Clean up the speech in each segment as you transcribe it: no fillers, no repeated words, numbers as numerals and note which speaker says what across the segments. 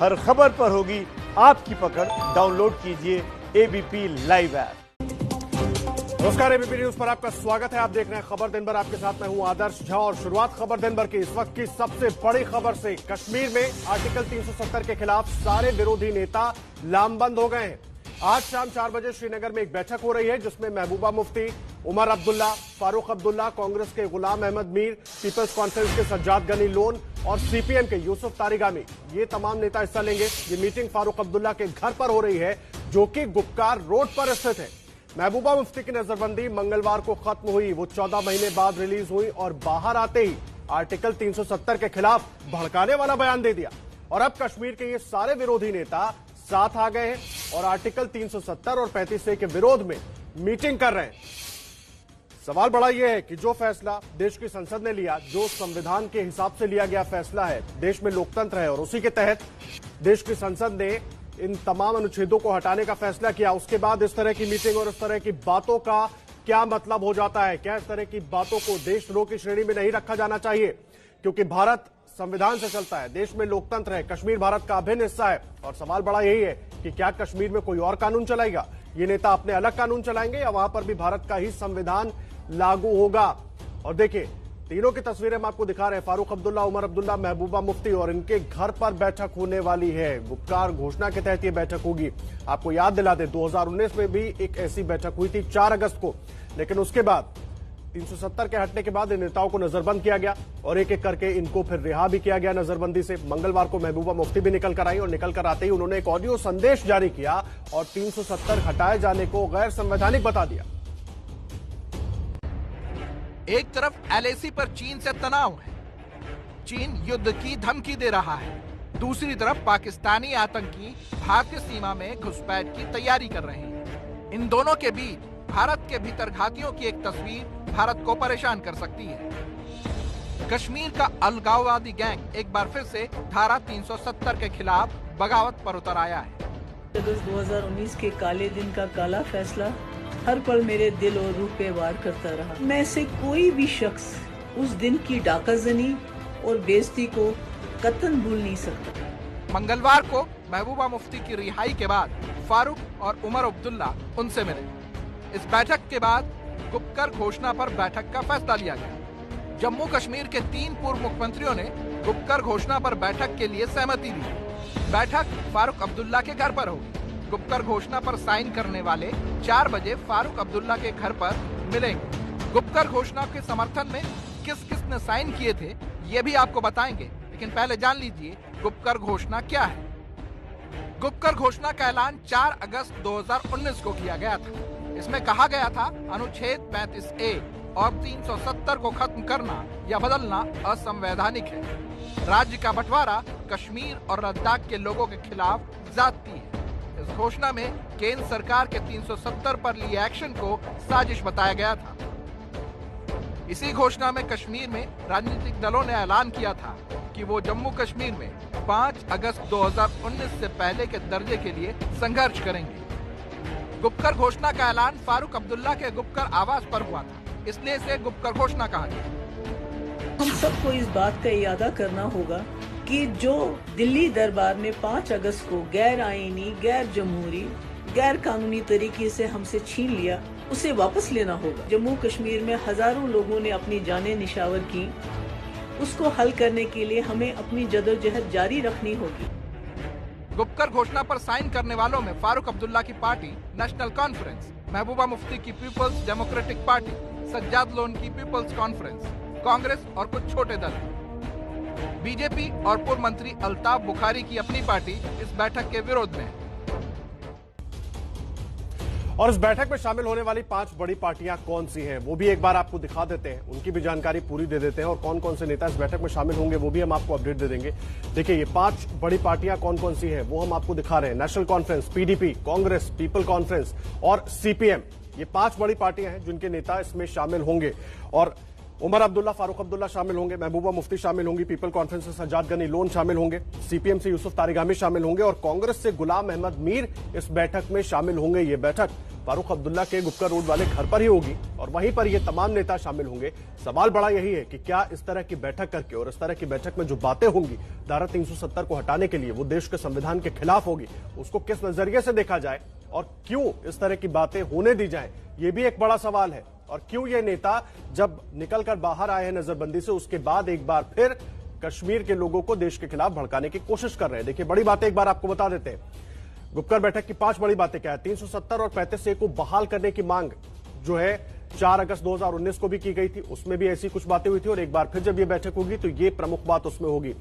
Speaker 1: हर खबर पर होगी आपकी पकड़। डाउनलोड कीजिए एबीपी लाइव ऐप।
Speaker 2: नमस्कार, एबीपी न्यूज पर आपका स्वागत है। आप देख रहे हैं खबर दिन भर। आपके साथ मैं हूं आदर्श झा और शुरुआत खबर दिन भर की इस वक्त की सबसे बड़ी खबर से। कश्मीर में आर्टिकल 370 के खिलाफ सारे विरोधी नेता लामबंद हो गए हैं। आज शाम 4 बजे श्रीनगर में एक बैठक हो रही है जिसमें महबूबा मुफ्ती, उमर अब्दुल्ला, फारूक अब्दुल्ला, कांग्रेस के गुलाम अहमद मीर, पीपल्स कॉन्फ्रेंस के सज्जाद गनी लोन और सीपीएम के यूसुफ तारिगामी, ये तमाम नेता हिस्सा लेंगे। ये मीटिंग फारूक अब्दुल्ला के घर पर हो रही है जो कि गुपकार रोड पर स्थित है। महबूबा मुफ्ती की नजरबंदी मंगलवार को खत्म हुई। वो 14 महीने बाद रिलीज हुई और बाहर आते ही आर्टिकल 370 के खिलाफ भड़काने वाला बयान दे दिया। और अब कश्मीर के ये सारे विरोधी नेता साथ आ गए हैं और आर्टिकल 370 और 35A के विरोध में मीटिंग कर रहे हैं। सवाल बड़ा यह है कि जो फैसला देश की संसद ने लिया, जो संविधान के हिसाब से लिया गया फैसला है, देश में लोकतंत्र है और उसी के तहत देश की संसद ने इन तमाम अनुच्छेदों को हटाने का फैसला किया। उसके बाद इस तरह की मीटिंग और इस तरह की बातों का क्या मतलब हो जाता है? क्या इस तरह की बातों को देशद्रोह की श्रेणी में नहीं रखा जाना चाहिए? क्योंकि भारत संविधान से चलता है, देश में लोकतंत्र है, कश्मीर भारत का अभिन्न हिस्सा है। और सवाल बड़ा यही है कि क्या कश्मीर में कोई और कानून चलाएगा? ये नेता अपने अलग कानून चलाएंगे या वहां पर भी भारत का ही संविधान लागू होगा? और देखिए, तीनों की तस्वीरें हम आपको दिखा रहे हैं। फारूक अब्दुल्ला, उमर अब्दुल्ला, महबूबा मुफ्ती, और इनके घर पर बैठक होने वाली है। गुपकार घोषणा के तहत ये बैठक होगी। आपको याद दिला दें, 2019 में भी एक ऐसी बैठक हुई थी 4 अगस्त को, लेकिन उसके बाद 370 के हटने के बाद इन नेताओं को नजरबंद किया गया और एक एक करके इनको फिर रिहा भी किया गया नजरबंदी से। मंगलवार को महबूबा मुफ्ती भी निकल कर आई और निकल कर आते ही उन्होंने एक ऑडियो संदेश जारी किया और 370 हटाए जाने को गैर संवैधानिक बता दिया।
Speaker 3: एक तरफ एलएसी पर चीन से तनाव है, चीन युद्ध की धमकी दे रहा है। दूसरी तरफ पाकिस्तानी आतंकी भारतीय सीमा में घुसपैठ की तैयारी कर रहे हैं। इन दोनों के बीच भारत के भीतर घातियों की एक तस्वीर भारत को परेशान कर सकती है। कश्मीर का अलगाववादी गैंग एक बार फिर से धारा 370 के खिलाफ बगावत पर उतर आया है।
Speaker 4: अगस्त 2019 के काले दिन का काला फैसला हर पल मेरे दिल और रूह पे वार करता रहा। मैं से कोई भी शख्स उस दिन की डाकाजनी और बेइज्जती को कतन भूल नहीं सकता।
Speaker 3: मंगलवार को महबूबा मुफ्ती की रिहाई के बाद फारूक और उमर अब्दुल्ला उनसे मिले। इस बैठक के बाद गुपकर घोषणा पर बैठक का फैसला लिया गया। जम्मू कश्मीर के 3 पूर्व मुख्यमंत्रियों ने गुपकर घोषणा पर बैठक के लिए सहमति दी। बैठक फारूक अब्दुल्ला के घर पर होगी। गुपकर घोषणा पर साइन करने वाले 4 बजे फारूक अब्दुल्ला के घर पर मिलेंगे। गुपकर घोषणा के समर्थन में किस किस ने साइन किए थे ये भी आपको बताएंगे, लेकिन पहले जान लीजिए गुपकर घोषणा क्या है। गुपकर घोषणा का ऐलान 4 अगस्त 2019 को किया गया था। इसमें कहा गया था अनुच्छेद 35A और 370 को खत्म करना या बदलना असंवैधानिक है। राज्य का बंटवारा कश्मीर और लद्दाख के लोगों के खिलाफ ज्यादती है। इस घोषणा में केंद्र सरकार के 370 पर लिए एक्शन को साजिश बताया गया था। इसी घोषणा में कश्मीर में राजनीतिक दलों ने ऐलान किया था कि वो जम्मू कश्मीर में 5 अगस्त 2019 से पहले के दर्जे के लिए संघर्ष करेंगे। गुपकर घोषणा का ऐलान फारूक अब्दुल्ला के गुपकर आवास पर हुआ था, इसलिए इसे गुपकर घोषणा कहा गया।
Speaker 4: हम सबको इस बात का इरादा करना होगा कि जो दिल्ली दरबार ने 5 अगस्त को गैर आईनी, गैर जमहूरी, गैर कानूनी तरीके से हमसे छीन लिया, उसे वापस लेना होगा। जम्मू कश्मीर में हजारों लोगों ने अपनी जानें निशावर की, उसको हल करने के लिए हमें अपनी जदोजहद जारी रखनी होगी।
Speaker 3: गुपकर घोषणा पर साइन करने वालों में फारूक अब्दुल्ला की party national conference, Mehbooba Mufti की peoples democratic party, Sajjad Lone की पीपल्स कॉन्फ्रेंस, कांग्रेस और कुछ छोटे दल। बीजेपी और पूर्व मंत्री अल्ताफ बुखारी की अपनी पार्टी इस बैठक के विरोध में है।
Speaker 2: और इस बैठक में शामिल होने वाली 5 बड़ी पार्टियां कौन सी हैं वो भी एक बार आपको दिखा देते हैं, उनकी भी जानकारी पूरी दे देते हैं और कौन कौन से नेता इस बैठक में शामिल होंगे वो भी हम आपको अपडेट दे देंगे। देखिए, ये 5 बड़ी पार्टियां कौन कौन सी हैं वो हम आपको दिखा रहे हैं। National conference, PDP, Congress, people conference और सीपीएम, ये 5 बड़ी पार्टियां हैं जिनके नेता इसमें शामिल होंगे। और उमर अब्दुल्ला, फारूक अब्दुल्ला शामिल होंगे, महबूबा मुफ्ती शामिल होंगी, पीपल कॉन्फ्रेंस से सज्जाद गनी लोन शामिल होंगे, सीपीएम से यूसुफ तारिगामी शामिल होंगे और कांग्रेस से गुलाम अहमद मीर इस बैठक में शामिल होंगे। ये बैठक फारूक अब्दुल्ला के गुपकर रोड वाले घर पर ही होगी और वहीं पर ये तमाम नेता शामिल होंगे। सवाल बड़ा यही है कि क्या इस तरह की बैठक करके और इस तरह की बैठक में जो बातें होंगी धारा 370 को हटाने के लिए, वो देश के संविधान के खिलाफ होगी, उसको किस नजरिए से देखा जाए और क्यों इस तरह की बातें होने दी जाए, ये भी एक बड़ा सवाल है। और क्यों ये नेता जब निकलकर बाहर आए हैं नजरबंदी से, उसके बाद एक बार फिर कश्मीर के लोगों को देश के खिलाफ भड़काने की कोशिश कर रहे हैं। देखिए, बड़ी बातें एक बार आपको बता देते हैं। गुपकर बैठक की 5 बड़ी बातें क्या है। 370 और 35A को बहाल करने की मांग जो है 4 अगस्त 2019 को भी की गई थी, उसमें भी ऐसी कुछ बातें हुई थी और एक बार फिर जब ये बैठक होगी तो ये प्रमुख बात उसमें होगी।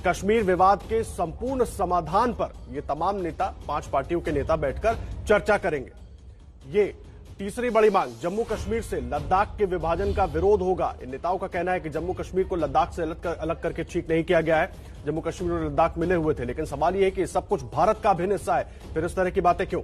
Speaker 2: कश्मीर विवाद के संपूर्ण समाधान पर ये तमाम नेता, 5 पार्टियों के नेता बैठकर चर्चा करेंगे। ये तीसरी बड़ी मांग, जम्मू कश्मीर से लद्दाख के विभाजन का विरोध होगा। इन नेताओं का कहना है कि जम्मू कश्मीर को लद्दाख से अलग करके ठीक नहीं किया गया है। जम्मू कश्मीर और लद्दाख मिले हुए थे, लेकिन सवाल यह है कि सब कुछ भारत का अभिन्न हिस्सा है, फिर इस तरह की बातें क्यों।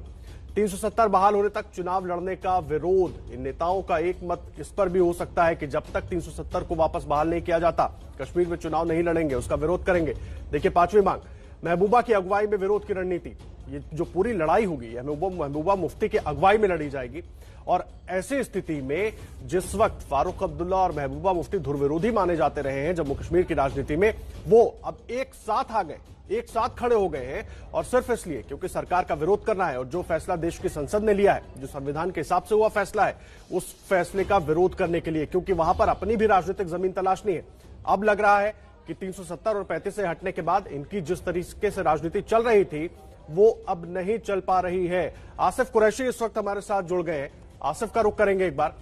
Speaker 2: 370 बहाल होने तक चुनाव लड़ने का विरोध, इन नेताओं का एक मत इस पर भी हो सकता है कि जब तक 370 को वापस बहाल नहीं किया जाता, कश्मीर में चुनाव नहीं लड़ेंगे, उसका विरोध करेंगे। देखिए, 5वीं मांग, महबूबा की अगुवाई में विरोध की रणनीति। ये जो पूरी लड़ाई होगी महबूबा मुफ्ती की अगुवाई में लड़ी जाएगी और ऐसी स्थिति में जिस वक्त फारूक अब्दुल्ला और महबूबा मुफ्ती धुरविरोधी माने जाते रहे हैं जम्मू कश्मीर की राजनीति में, वो अब एक साथ आ गए, एक साथ खड़े हो गए हैं और सिर्फ इसलिए क्योंकि सरकार का विरोध करना है और जो फैसला देश की संसद ने लिया है, जो संविधान के हिसाब से हुआ फैसला है, उस फैसले का विरोध करने के लिए, क्योंकि वहां पर अपनी भी राजनीतिक जमीन तलाशनी है। अब लग रहा है कि 370 और 35 से हटने के बाद इनकी जिस तरीके से राजनीति चल रही थी वो अब नहीं चल पा रही है। आसिफ कुरैशी इस वक्त हमारे साथ जुड़ गए हैं, आसिफ का रुख करेंगे एक बार।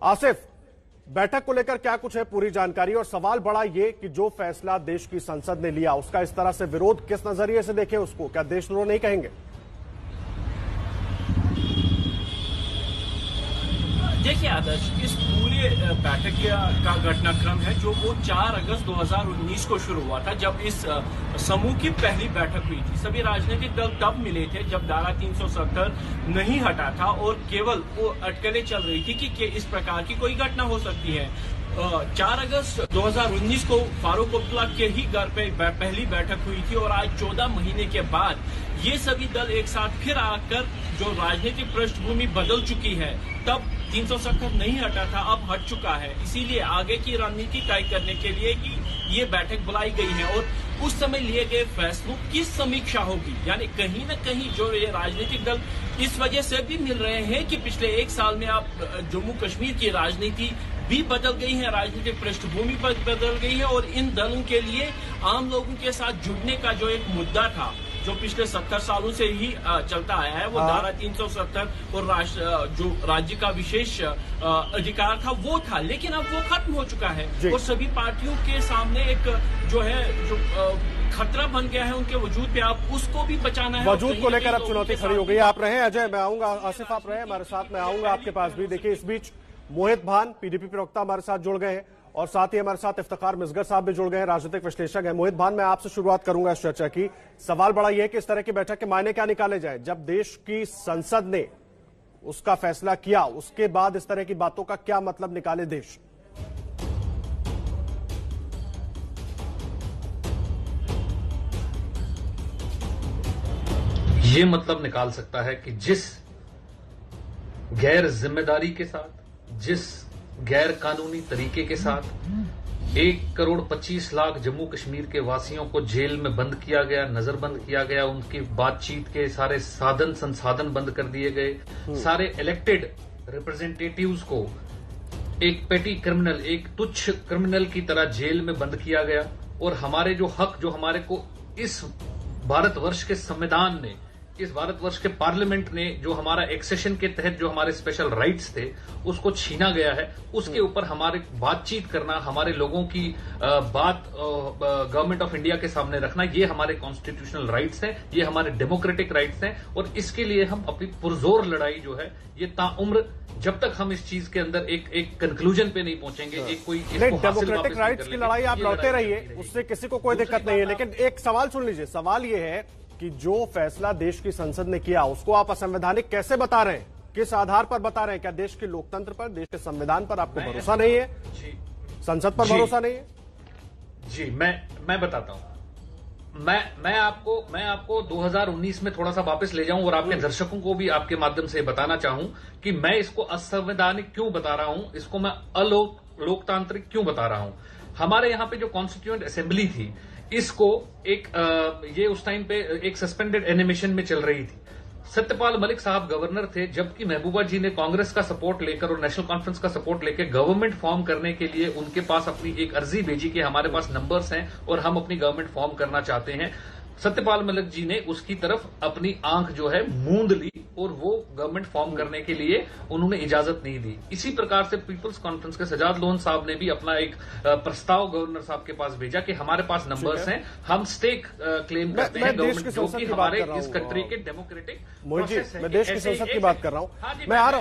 Speaker 2: आसिफ, बैठक को लेकर क्या कुछ है पूरी जानकारी, और सवाल बड़ा ये कि जो फैसला देश की संसद ने लिया उसका इस तरह से विरोध किस नजरिए से देखें उसको, क्या देशद्रोह नहीं कहेंगे?
Speaker 5: देखिए आदर्श, इस पूरे बैठक का घटनाक्रम है जो वो 4 अगस्त 2019 को शुरू हुआ था, जब इस समूह की पहली बैठक हुई थी। सभी राजनीतिक दल तब मिले थे जब धारा 370 नहीं हटा था और केवल वो अटकलें चल रही थी कि इस प्रकार की कोई घटना हो सकती है। 4 अगस्त 2019 को फारूक अब्दुल्ला के ही घर पे पहली बैठक हुई थी और आज 14 महीने के बाद ये सभी दल एक साथ फिर आकर, जो राजनीतिक पृष्ठभूमि बदल चुकी है, तब 370 नहीं हटा था, अब हट चुका है। इसीलिए आगे की रणनीति तय करने के लिए कि ये बैठक बुलाई गई है और उस समय लिए गए फैसलों की समीक्षा होगी। यानी कहीं न कहीं जो ये राजनीतिक दल इस वजह से भी मिल रहे हैं कि पिछले 1 साल में आप जम्मू कश्मीर की राजनीति भी बदल गई है, राजनीतिक पृष्ठभूमि बदल गई है और इन दलों के लिए आम लोगों के साथ जुड़ने का जो एक मुद्दा था, जो पिछले 70 सालों से ही चलता आया है, वो धारा 370 और जो राज्य का विशेष अधिकार था वो था, लेकिन अब वो खत्म हो चुका है और सभी पार्टियों के सामने एक जो खतरा बन गया है उनके वजूद पे, आप उसको भी बचाना है।
Speaker 2: वजूद को लेकर अब चुनौती खड़ी हो गई। आप रहे अजय, मैं आऊंगा, आसिफ आप रहे हमारे साथ, मैं आऊंगा आपके पास भी। देखिए, इस बीच मोहित भान पीडीपी प्रवक्ता हमारे साथ जुड़ गए हैं और साथ ही हमारे साथ इफ्तिखार मिसगर साहब भी जुड़ गए हैं, राजनीतिक विश्लेषक हैं। मोहित भान, मैं आपसे शुरुआत करूंगा इस चर्चा की। सवाल बड़ा यह है कि इस तरह की बैठक के मायने क्या निकाले जाए। जब देश की संसद ने उसका फैसला किया, उसके बाद इस तरह की बातों का क्या मतलब निकाले देश?
Speaker 6: ये मतलब निकाल सकता है कि जिस गैर जिम्मेदारी के साथ, जिस गैर कानूनी तरीके के साथ 1 करोड़ 25 लाख जम्मू कश्मीर के वासियों को जेल में बंद किया गया, नजरबंद किया गया, उनकी बातचीत के सारे साधन संसाधन बंद कर दिए गए, सारे इलेक्टेड रिप्रेजेंटेटिव्स को एक पेटी क्रिमिनल, एक तुच्छ क्रिमिनल की तरह जेल में बंद किया गया और हमारे जो हक, जो हमारे को इस भारतवर्ष के संविधान ने, इस भारतवर्ष के पार्लियामेंट ने, जो हमारा एक्सेशन के तहत जो हमारे स्पेशल राइट्स थे, उसको छीना गया है। उसके ऊपर हमारे बातचीत करना, हमारे लोगों की बात गवर्नमेंट ऑफ इंडिया के सामने रखना, ये हमारे कॉन्स्टिट्यूशनल राइट्स हैं, ये हमारे डेमोक्रेटिक राइट्स हैं और इसके लिए हम अपनी पुरजोर लड़ाई जो है ये ताउम्र, जब तक हम इस चीज के अंदर एक कंक्लूजन पे नहीं पहुंचेंगे, एक कोई
Speaker 2: डेमोक्रेटिक राइट्स की लड़ाई आप लड़ते रहिए, उससे किसी को कोई दिक्कत नहीं है। लेकिन एक सवाल सुन लीजिए, सवाल ये है कि जो फैसला देश की संसद ने किया उसको आप असंवैधानिक कैसे बता रहे हैं, किस आधार पर बता रहे हैं? क्या देश के लोकतंत्र पर, देश के संविधान पर आपको भरोसा नहीं है? संसद पर
Speaker 6: जी।
Speaker 2: भरोसा नहीं है?
Speaker 6: जी, मैं बताता हूं। मैं आपको 2019 में थोड़ा सा वापस ले जाऊं और आपके दर्शकों को भी आपके माध्यम से बताना चाहूं कि मैं इसको असंवैधानिक क्यों बता रहा हूं, इसको मैं लोकतांत्रिक क्यों बता रहा हूं। हमारे यहां पे जो कॉन्स्टिट्यूएंट असेंबली थी, इसको ये उस टाइम पे एक सस्पेंडेड एनिमेशन में चल रही थी। सत्यपाल मलिक साहब गवर्नर थे, जबकि महबूबा जी ने कांग्रेस का सपोर्ट लेकर और नेशनल कॉन्फ्रेंस का सपोर्ट लेकर गवर्नमेंट फॉर्म करने के लिए उनके पास अपनी एक अर्जी भेजी कि हमारे पास नंबर्स हैं और हम अपनी गवर्नमेंट फॉर्म करना चाहते हैं। सत्यपाल मलिक जी ने उसकी तरफ अपनी आंख जो है मूंद ली और वो गवर्नमेंट फॉर्म करने के लिए उन्होंने इजाजत नहीं दी। इसी प्रकार से पीपल्स कॉन्फ्रेंस के सजाद लोन साहब ने भी अपना एक प्रस्ताव गवर्नर साहब के पास भेजा कि हमारे पास नंबर्स हैं, हम स्टेक क्लेम करते हैं गवर्नमेंट, जो कि हमारे इस कंट्री के डेमोक्रेटिक प्रोसेस है।
Speaker 2: मैं देश की संसद की बात कर रहा हूं। मैं आ रहा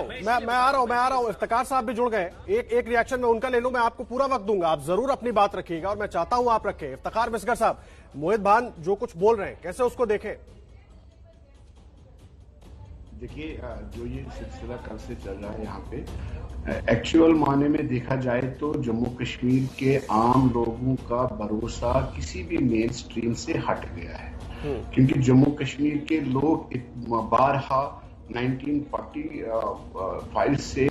Speaker 2: हूं। इफ्तिकार साहब भी जुड़ गए। एक रिएक्शन में उनका ले लूं, मैं आपको पूरा वक्त दूंगा, आप जरूर अपनी बात रखिएगा और मैं चाहता हूं आप रखें। इफ्तिकार मिसगर साहब, मोहित भान जो कुछ बोल रहे हैं, कैसे उसको देखें?
Speaker 7: देखिए, जो ये सिलसिला कल से चल रहा है यहाँ पे, एक्चुअल माने में देखा जाए तो जम्मू कश्मीर के आम लोगों का भरोसा किसी भी मेन स्ट्रीम से हट गया है। क्योंकि जम्मू कश्मीर के लोग बारहा 1945 से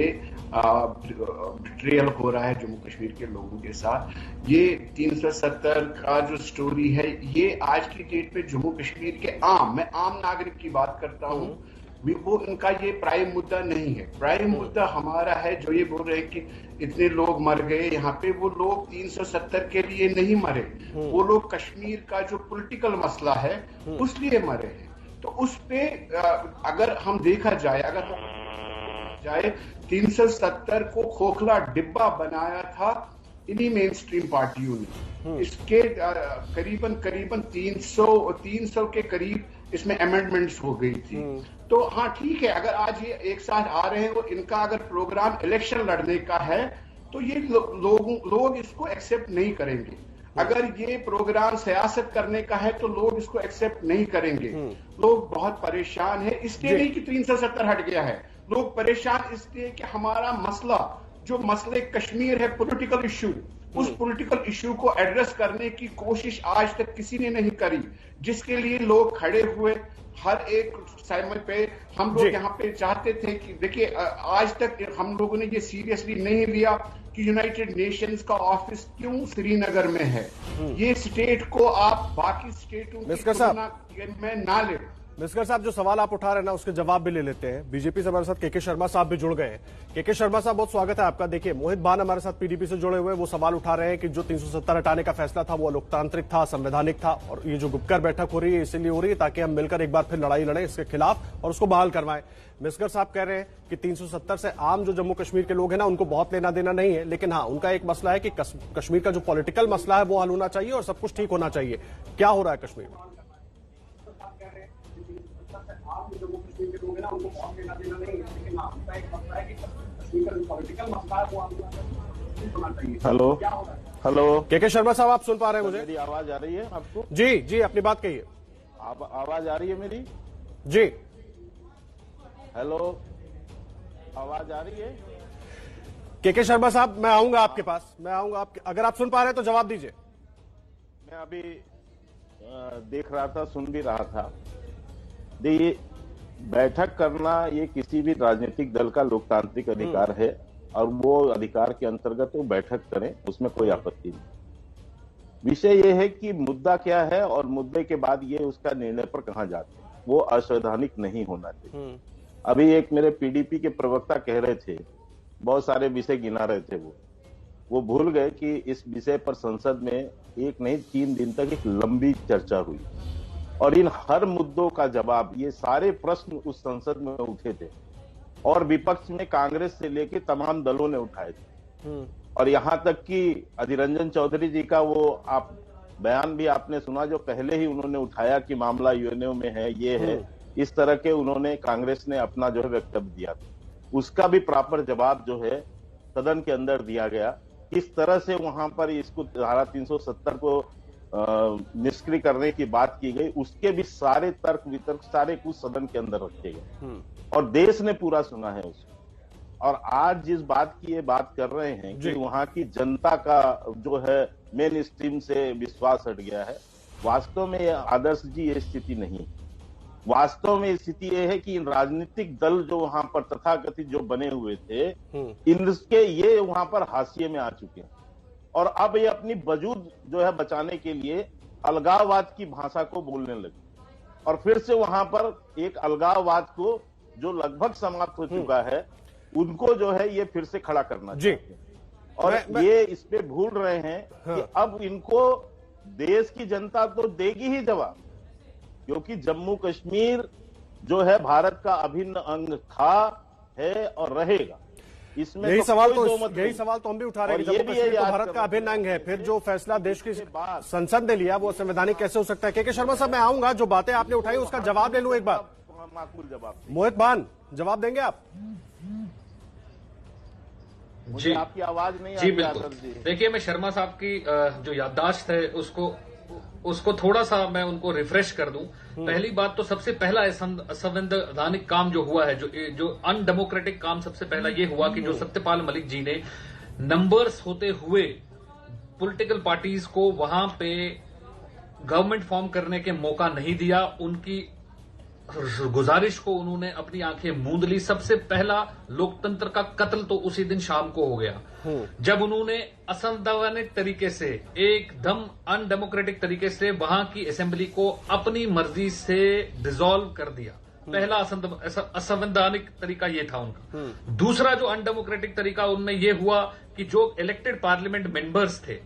Speaker 7: बिट्रेयल हो रहा है जम्मू कश्मीर के लोगों के साथ। ये 370 का जो स्टोरी है, ये आज की डेट में जम्मू कश्मीर के मैं आम नागरिक की बात करता हूँ, वो इनका ये प्राइम मुद्दा नहीं है। प्राइम मुद्दा हमारा है, जो ये बोल रहे हैं कि इतने लोग मर गए यहाँ पे, वो लोग 370 के लिए नहीं मरे, वो लोग कश्मीर का जो पॉलिटिकल मसला है उस लिए मरे हैं। तो उस पे अगर हम देखा जाए 370 को खोखला डिब्बा बनाया था इन्हीं मेन स्ट्रीम पार्टियों ने। इसके करीबन 300 के करीब इसमें अमेंडमेंट्स हो गई थी। तो हाँ, ठीक है, अगर आज ये एक साथ आ रहे हैं और इनका अगर प्रोग्राम इलेक्शन लड़ने का है तो ये लोग इसको एक्सेप्ट नहीं करेंगे। अगर ये प्रोग्राम सियासत करने का है तो लोग इसको एक्सेप्ट नहीं करेंगे। लोग बहुत परेशान है, इसलिए नहीं कि 370 हट गया है, लोग परेशान इसलिए कि हमारा मसला, जो मसले कश्मीर है, पॉलिटिकल इश्यू, उस पॉलिटिकल इश्यू को एड्रेस करने की कोशिश आज तक किसी ने नहीं करी, जिसके लिए लोग खड़े हुए हर एक समय पे। हम लोग यहाँ पे चाहते थे कि देखिए, आज तक हम लोगों ने ये सीरियसली नहीं लिया कि यूनाइटेड नेशंस का ऑफिस क्यों श्रीनगर में है। ये स्टेट को आप बाकी स्टेटों में ना ले।
Speaker 2: मिस्कर साहब, जो सवाल आप उठा रहे हैं ना, उसके जवाब भी ले लेते हैं। बीजेपी से हमारे साथ के शर्मा साहब भी जुड़ गए हैं। के शर्मा साहब, बहुत स्वागत है आपका। देखिए, मोहित भान हमारे साथ पीडीपी से जुड़े हुए, वो सवाल उठा रहे हैं कि जो 370 हटाने का फैसला था वो लोकतांत्रिक था, संवैधानिक था, और ये जो गुपकर बैठक हो रही है इसीलिए हो रही है ताकि हम मिलकर एक बार फिर लड़ाई लड़ें इसके खिलाफ और उसको बहाल करवाएं। मिस्कर साहब कह रहे हैं कि 370 से आम जो जम्मू कश्मीर के लोग हैं ना, उनको बहुत लेना देना नहीं है, लेकिन हाँ, उनका एक मसला है कि कश्मीर का जो पॉलिटिकल मसला है वो हल होना चाहिए और सब कुछ ठीक होना चाहिए। क्या हो रहा है कश्मीर में?
Speaker 8: जम्मू कश्मीर के लोग हैं ना, उनको बहुत लेना देना नहीं है, लेकिन आपका एक मसला है कि कश्मीर का जो पॉलिटिकल मसला है वो होना चाहिए।
Speaker 2: हेलो के शर्मा साहब, आप सुन पा रहे हैं मुझे?
Speaker 9: मेरी आवाज आ रही है आपको?
Speaker 2: जी, अपनी बात कहिए।
Speaker 9: आवाज आ रही है मेरी?
Speaker 2: जी,
Speaker 9: हेलो, आवाज आ रही है?
Speaker 2: के शर्मा साहब, मैं आऊंगा आपके पास, अगर आप सुन पा रहे हैं तो जवाब दीजिए।
Speaker 9: मैं अभी देख रहा था, सुन भी रहा था। देखिए, बैठक करना ये किसी भी राजनीतिक दल का लोकतांत्रिक अधिकार है और वो अधिकार के अंतर्गत वो बैठक करें, उसमें कोई आपत्ति नहीं। विषय ये है कि मुद्दा क्या है और मुद्दे के बाद ये उसका निर्णय पर कहां जाते हैं, वो असंवैधानिक नहीं होना चाहिए। अभी एक मेरे पीडीपी के प्रवक्ता कह रहे थे, बहुत सारे विषय गिना रहे थे, वो भूल गए कि इस विषय पर संसद में एक नहीं 3 दिन तक एक लंबी चर्चा हुई और इन हर मुद्दों का जवाब, ये सारे प्रश्न उस संसद में उठे थे और विपक्ष में कांग्रेस से लेकर तमाम दलों ने उठाए थे। और यहां तक कि अधीर रंजन चौधरी जी का वो बयान भी आपने सुना, जो पहले ही उन्होंने उठाया कि मामला यूएनओ में है, ये है, इस तरह के उन्होंने कांग्रेस ने अपना जो है वक्तव्य दिया था। उसका भी प्रॉपर जवाब जो है सदन के अंदर दिया गया। किस तरह से वहां पर इसको धारा 370 को निष्क्रिय करने की बात की गई, उसके भी सारे तर्क वितर्क सारे कुछ सदन के अंदर रखे गए और देश ने पूरा सुना है उसको। और आज जिस बात की ये बात कर रहे हैं कि वहां की जनता का जो है मेन स्ट्रीम से विश्वास हट गया है, वास्तव में आदर्श जी ये स्थिति नहीं है। वास्तव में स्थिति ये है कि इन राजनीतिक दल जो वहां पर तथाकथित जो बने हुए थे, इनके ये वहां पर हाशिए में आ चुके हैं और अब ये अपनी वजूद जो है बचाने के लिए अलगाववाद की भाषा को बोलने लगे और फिर से वहां पर एक अलगाववाद को जो लगभग समाप्त हो चुका है उनको जो है ये फिर से खड़ा करना चाहते हैं और ये इस पे भूल रहे हैं कि अब इनको देश की जनता तो देगी ही जवाब, क्योंकि जम्मू कश्मीर जो है भारत का अभिन्न अंग था, है और रहेगा। इसमें
Speaker 2: यही
Speaker 9: तो
Speaker 2: सवाल तो हम भी उठा रहे हैं। जम्मू कश्मीर तो भारत का अभिन्न अंग है, फिर जो फैसला देश की संसद ने लिया वो संवैधानिक कैसे हो सकता है? के शर्मा साहब, मैं आऊंगा, जो बातें आपने उठाई उसका जवाब ले लूं एक बार।
Speaker 9: माकूल जवाब
Speaker 2: मोहित भान, जवाब देंगे आप?
Speaker 9: मुझे आपकी आवाज नहीं
Speaker 6: जी बिल्कुल। देखिए, मैं शर्मा साहब की जो याददाश्त है उसको थोड़ा सा मैं उनको रिफ्रेश कर दूं। पहली बात तो सबसे पहला असंवैधानिक काम जो हुआ है, जो अनडेमोक्रेटिक काम सबसे पहला ये हुआ कि जो सत्यपाल मलिक जी ने नंबर्स होते हुए पॉलिटिकल पार्टीज को वहां पे गवर्नमेंट फॉर्म करने के मौका नहीं दिया। उनकी गुजारिश को उन्होंने अपनी आंखें मूंद ली। सबसे पहला लोकतंत्र का कत्ल तो उसी दिन शाम को हो गया जब उन्होंने असंवैधानिक तरीके से, एकदम अनडेमोक्रेटिक तरीके से वहां की असेंबली को अपनी मर्जी से डिसॉल्व कर दिया। पहला असंवैधानिक तरीका ये था उनका। दूसरा जो अनडेमोक्रेटिक तरीका उनमें ये हुआ कि जो इलेक्टेड पार्लियामेंट मेंबर्स थे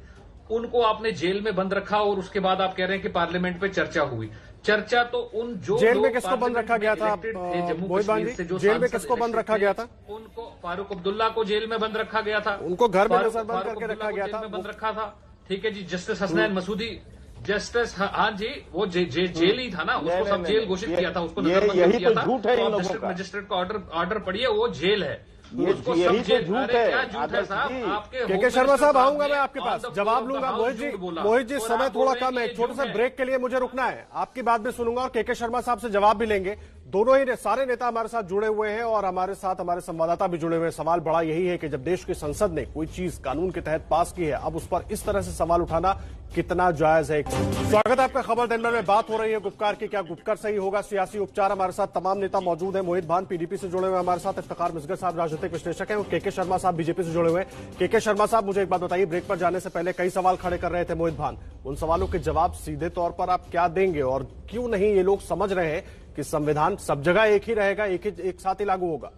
Speaker 6: उनको आपने जेल में बंद रखा और उसके बाद आप कह रहे हैं कि पार्लियामेंट पे चर्चा हुई। चर्चा तो उन जो
Speaker 2: जेल में किसको बंद रखा गया था? मोहित भान जी, जेल में किसको बंद रखा गया था?
Speaker 6: उनको फारूक अब्दुल्ला को जेल में बंद रखा गया था।
Speaker 2: उनको घर में नजरबंद करके रखा गया था,
Speaker 6: बंद रखा था। ठीक है जी। जस्टिस हसनैन मसूदी, जस्टिस, हाँ जी, वो जेल ही था ना, उसको सब जेल घोषित किया था, उसको नजरबंद किया था। तो डिस्ट्रिक्ट मजिस्ट्रेट का ऑर्डर पढ़िए, वो जेल है। उसको
Speaker 9: यही तो झूठ है।
Speaker 6: क्या झूठ है साहब? आपके
Speaker 2: के शर्मा साहब, आऊंगा मैं आपके पास, जवाब लूंगा। मोहित जी समय थोड़ा कम है, एक छोटे से ब्रेक के लिए मुझे रुकना है। आपकी बात भी सुनूंगा और के शर्मा साहब से जवाब भी लेंगे। दोनों ही सारे नेता हमारे साथ जुड़े हुए हैं और हमारे साथ हमारे संवाददाता भी जुड़े हुए हैं। सवाल बड़ा यही है कि जब देश की संसद ने कोई चीज कानून के तहत पास की है, अब उस पर इस तरह से सवाल उठाना कितना जायज है? स्वागत है आपका खबर दिन भर में। बात हो रही है गुपकार की, क्या गुपकार सही होगा? सियासी उपचार। हमारे साथ तमाम नेता मौजूद हैं। मोहित भान पीडीपी से जुड़े हुए हमारे साथ, इफ्तिखार मिसगर साहब राजनीतिक विश्लेषक हैं और के शर्मा साहब बीजेपी से जुड़े हुए हैं। के शर्मा साहब, मुझे एक बात बताइए, ब्रेक पर जाने से पहले कई सवाल खड़े कर रहे थे मोहित भान, उन सवालों के जवाब सीधे तौर पर आप क्या देंगे और क्यों नहीं ये लोग समझ रहे हैं कि संविधान सब जगह एक ही रहेगा, एक साथ ही लागू होगा?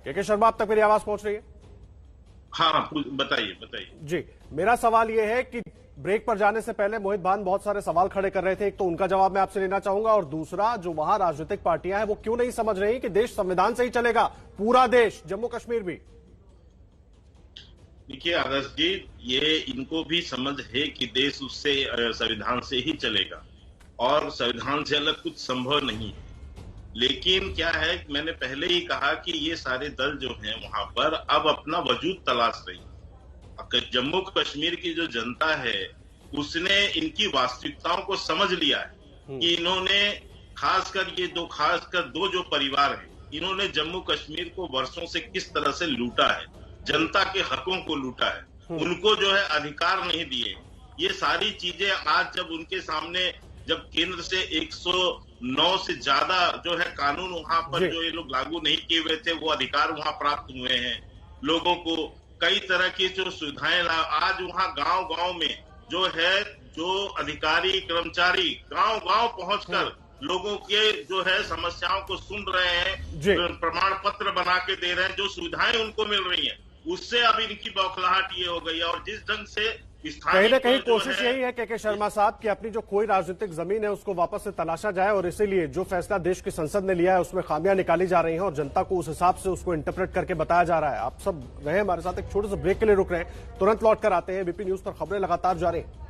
Speaker 2: के शर्मा, आप तक मेरी आवाज पहुंच रही है?
Speaker 10: हाँ, बताइए
Speaker 2: जी। मेरा सवाल यह है कि ब्रेक पर जाने से पहले मोहित भान बहुत सारे सवाल खड़े कर रहे थे। एक तो उनका जवाब मैं आपसे लेना चाहूंगा और दूसरा, जो वहां राजनीतिक पार्टियां हैं वो क्यों नहीं समझ रही कि देश संविधान से ही चलेगा, पूरा देश, जम्मू कश्मीर भी?
Speaker 10: देखिए आदर्श जी, ये इनको भी समझ है कि देश उससे संविधान से ही चलेगा और संविधान से अलग कुछ संभव नहीं है। लेकिन क्या है, मैंने पहले ही कहा कि ये सारे दल जो हैं वहां पर अब अपना वजूद तलाश रही है। जम्मू कश्मीर की जो जनता है उसने इनकी वास्तविकताओं को समझ लिया है कि इन्होंने खासकर दो जो परिवार हैं, इन्होंने जम्मू कश्मीर को वर्षों से किस तरह से लूटा है, जनता के हकों को लूटा है, उनको जो है अधिकार नहीं दिए। ये सारी चीजें आज जब उनके सामने, जब केंद्र से 109 से ज्यादा जो है कानून वहां पर जो ये लोग लागू नहीं किए हुए थे, वो अधिकार वहां प्राप्त हुए हैं लोगों को। कई तरह की जो सुविधाएं आज वहां गांव में जो है, जो अधिकारी कर्मचारी गांव पहुंचकर लोगों के जो है समस्याओं को सुन रहे हैं, प्रमाण पत्र बना के दे रहे हैं, जो सुविधाएं उनको मिल रही हैं, उससे अब इनकी बौखलाहट ये हो गई है। और जिस ढंग से
Speaker 2: कहीं ना कहीं कोशिश यही है के शर्मा साहब कि अपनी जो कोई राजनीतिक जमीन है उसको वापस से तलाशा जाए और इसीलिए जो फैसला देश की संसद ने लिया है उसमें खामियां निकाली जा रही हैं और जनता को उस हिसाब से उसको इंटरप्रेट करके बताया जा रहा है। आप सब रहे हमारे साथ, एक छोटे से ब्रेक के लिए रुक रहे हैं, तुरंत लौट कर आते हैं। बीपी न्यूज पर खबरें लगातार जारी हैं।